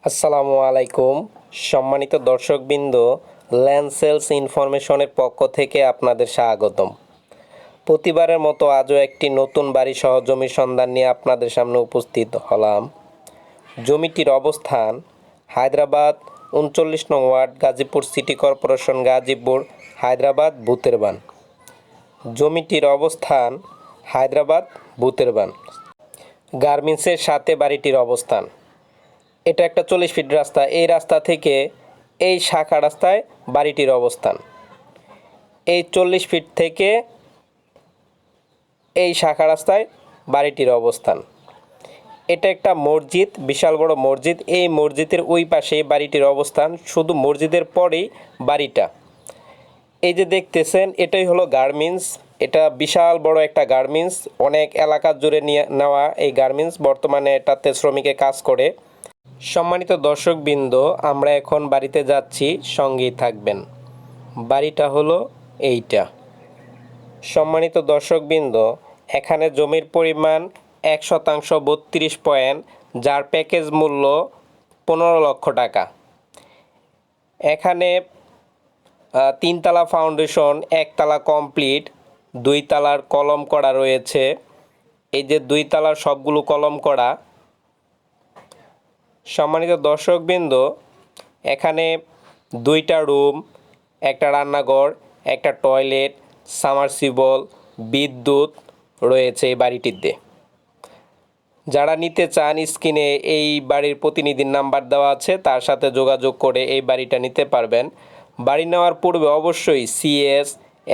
আসসালামু আলাইকুম সম্মানিত দর্শকবৃন্দ, ল্যান্ড সেলস ইনফরমেশনের পক্ষ থেকে আপনাদের স্বাগতম। প্রতিবারের মতো আজও একটি নতুন বাড়ি সহ জমির সন্ধান নিয়ে আপনাদের সামনে উপস্থিত হলাম। জমিটির অবস্থান হায়দ্রাবাদ ৩৯ নং ward, Gazipur city corporation, Gazipur, Hyderabad বুতেরবান। জমিটির অবস্থান হায়দ্রাবাদ বুতেরবান। গার্মেন্টসের সাথে বাড়িটির অবস্থান। এটা একটা 40 ফিট রাস্তা। এই রাস্তা থেকে এই শাখা রাস্তায় বাড়িটির অবস্থান। এই 40 ফিট থেকে এই শাখা রাস্তায় বাড়িটির অবস্থান। এটা একটা মসজিদ, বিশাল বড় মসজিদ। এই মসজিদের ওই পাশে বাড়িটির অবস্থান। শুধু মসজিদের পরেই বাড়িটা। এই যে দেখতেছেন, এটাই হলো গার্মেন্টস। এটা বিশাল বড় একটা গার্মেন্টস, অনেক এলাকা জুড়ে নিয়ে নেওয়া এই গার্মেন্টস। বর্তমানে এটাতে শ্রমিকে কাজ করে। সম্মানিত দর্শকবৃন্দ, আমরা এখন বাড়িতে যাচ্ছি, সঙ্গেই থাকবেন। বাড়িটা হলো এইটা। সম্মানিত দর্শকবৃন্দ, এখানে জমির পরিমাণ 1% 32 পয়েন্ট, যার প্যাকেজ মূল্য 15 লক্ষ টাকা। এখানে 3 তলা ফাউন্ডেশন, 1 তলা কমপ্লিট, 2 তলার কলম করা রয়েছে। এই যে 2 তলার সবগুলো কলম করা। সম্মানিত দর্শকবৃন্দ, এখানে 2টা রুম, একটা রান্নাঘর, একটা টয়লেট, সাবমার্সিবল, বিদ্যুৎ রয়েছে এই বাড়িটিতে। যারা নিতে চান, স্ক্রিনে এই বাড়ির প্রতিনিধির নাম্বার দেওয়া আছে, তার সাথে যোগাযোগ করে এই বাড়িটা নিতে পারবেন। বাড়ি নেওয়ার পূর্বে অবশ্যই সিএস,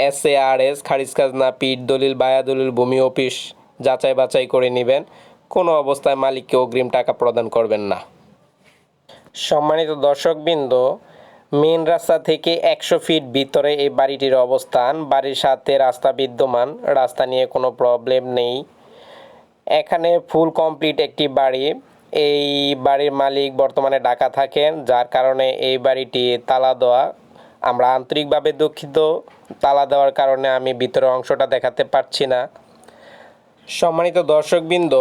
এসএআরএস, খারিজ খাজনা, পিট দলিল, বায়া দলিল, ভূমি অফিস যাচাই বাছাই করে নেবেন। কোনো অবস্থায় মালিককে অগ্রিম টাকা প্রদান করবেন না। সম্মানিত দর্শকবৃন্দ, মেন রাস্তা থেকে 100 ফিট ভিতরে এই বাড়িটির অবস্থান। বাড়ির সাথে রাস্তা বিদ্যমান, রাস্তা নিয়ে কোনো প্রবলেম নেই। এখানে ফুল কমপ্লিট একটি বাড়ি। এই বাড়ির মালিক বর্তমানে ঢাকা থাকেন, যার কারণে এই বাড়িটি তালা দেওয়া। আমরা আন্তরিকভাবে দুঃখিত, তালা দেওয়ার কারণে আমি ভিতরের অংশটা দেখাতে পারছি না। সম্মানিত দর্শকবৃন্দ,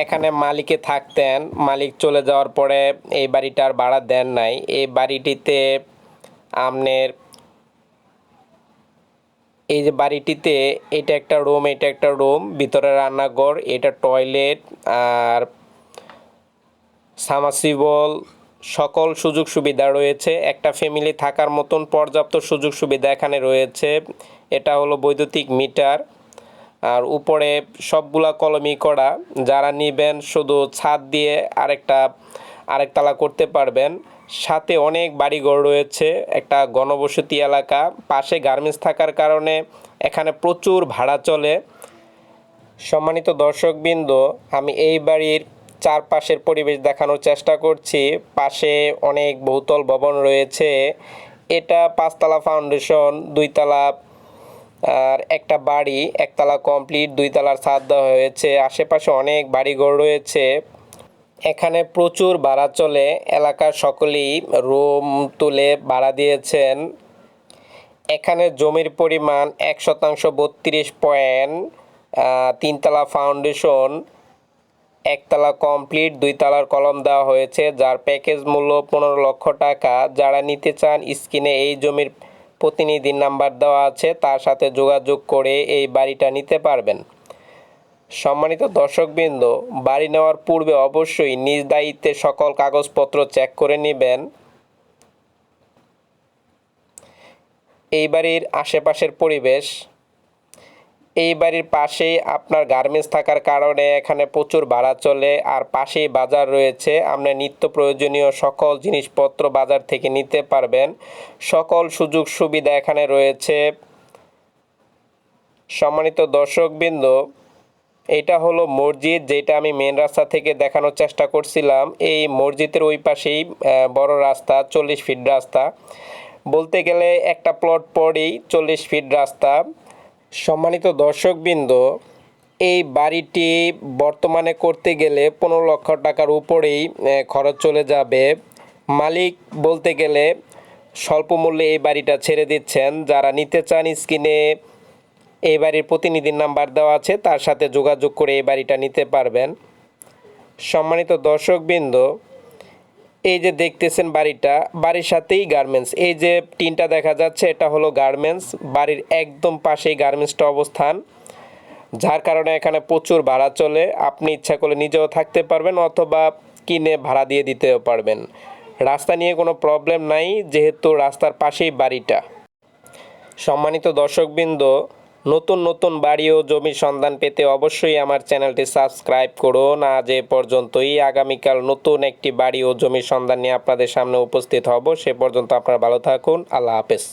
এখানে মালিকে থাকতেন, মালিক চলে যাওয়ার পরে এই বাড়িটার ভাড়া দেন নাই। এই বাড়িটিতে আপনার এই যে বাড়িটিতে এটা একটা রুম, এটা একটা রুম, ভিতরে রান্নাঘর, এটা টয়লেট আর সাবমার্সিবল, সকল সুযোগ সুবিধা রয়েছে। একটা ফ্যামিলি থাকার মতন পর্যাপ্ত সুযোগ সুবিধা এখানে রয়েছে। এটা হলো বৈদ্যুতিক মিটার, আর উপরে সবগুলা কলমই করা। যারা নেবেন শুধু ছাদ দিয়ে আরেকতলা করতে পারবেন। সাথে অনেক বাড়িঘর রয়েছে, একটা ঘনবসতি এলাকা। পাশে গার্মেন্টস থাকার কারণে এখানে প্রচুর ভাড়া চলে। সম্মানিত দর্শকবৃন্দ, আমি এই বাড়ির চারপাশের পরিবেশ দেখানোর চেষ্টা করছি। পাশে অনেক বহুতল ভবন রয়েছে। এটা 5 তলা ফাউন্ডেশন, 2 তলা আর একটা বাড়ি, 1 তলা কমপ্লিট, 2 তলার ছাদ দেওয়া হয়েছে। আশেপাশে অনেক বাড়িঘর রয়েছে। এখানে প্রচুর ভাড়া চলে, এলাকার সকলেই রুম তুলে ভাড়া দিয়েছেন। এখানে জমির পরিমাণ 1% 32 পয়েন্ট, 3 তলা ফাউন্ডেশন, 1 তলা কমপ্লিট, 2 তলার কলম দেওয়া হয়েছে, যার প্যাকেজ মূল্য 15 লক্ষ টাকা। যারা নিতে চান, স্ক্রিনে এই জমির প্রতিনিধির নাম্বার দেওয়া আছে, তার সাথে যোগাযোগ করে এই বাড়িটা নিতে পারবেন। সম্মানিত দর্শকবৃন্দ, বাড়ি নেওয়ার পূর্বে অবশ্যই নিজ দায়িত্বে সকল কাগজপত্র চেক করে নেবেন। এই বাড়ির আশেপাশের পরিবেশ। এই বাড়ির পাশেই আপনার গার্মেন্টস থাকার কারণে এখানে প্রচুর ভাড়া চলে, আর পাশেই বাজার রয়েছে। আপনি নিত্য প্রয়োজনীয় সকল জিনিসপত্র বাজার থেকে নিতে পারবেন। সকল সুযোগ সুবিধা এখানে রয়েছে। সম্মানিত দর্শকবৃন্দ, এটা হলো মসজিদ, যেটা আমি মেন রাস্তা থেকে দেখানোর চেষ্টা করছিলাম। এই মসজিদের ওই পাশেই বড় রাস্তা, 40 ফিট রাস্তা। বলতে গেলে একটা প্লট পরেই 40 ফিট রাস্তা। সম্মানিত দর্শকবৃন্দ, এই বাড়িটি বর্তমানে করতে গেলে 15 লক্ষ টাকার উপরেই খরচ চলে যাবে। মালিক বলতে গেলে স্বল্প মূল্যে এই বাড়িটা ছেড়ে দিচ্ছেন। যারা নিতে চান, স্ক্রিনে এই বাড়ির প্রতিনিধির নাম্বার দেওয়া আছে, তার সাথে যোগাযোগ করে এই বাড়িটা নিতে পারবেন। সম্মানিত দর্শকবৃন্দ, এই যে দেখতেছেন বাড়িটা, বাড়ির সাথেই গার্মেন্টস। এই যে টিনটা দেখা যাচ্ছে এটা হলো গার্মেন্টস, বাড়ির একদম পাশেই গার্মেন্টসটা অবস্থান, যার কারণে এখানে প্রচুর ভাড়া চলে। আপনি ইচ্ছা করলে নিজেও থাকতে পারবেন অথবা কিনে ভাড়া দিয়ে দিতেও পারবেন। রাস্তা নিয়ে কোনো প্রবলেম নাই, যেহেতু রাস্তার পাশেই বাড়িটা। সম্মানিত দর্শকবৃন্দ, নতুন নতুন বাড়ি ও জমির সন্ধান পেতে অবশ্যই আমার চ্যানেলটি সাবস্ক্রাইব করুন। আজ এ পর্যন্তই। আগামীকাল নতুন একটি বাড়ি ও জমির সন্ধান নিয়ে আপনাদের সামনে উপস্থিত হব। সে পর্যন্ত আপনারা ভালো থাকুন। আল্লাহ হাফেজ।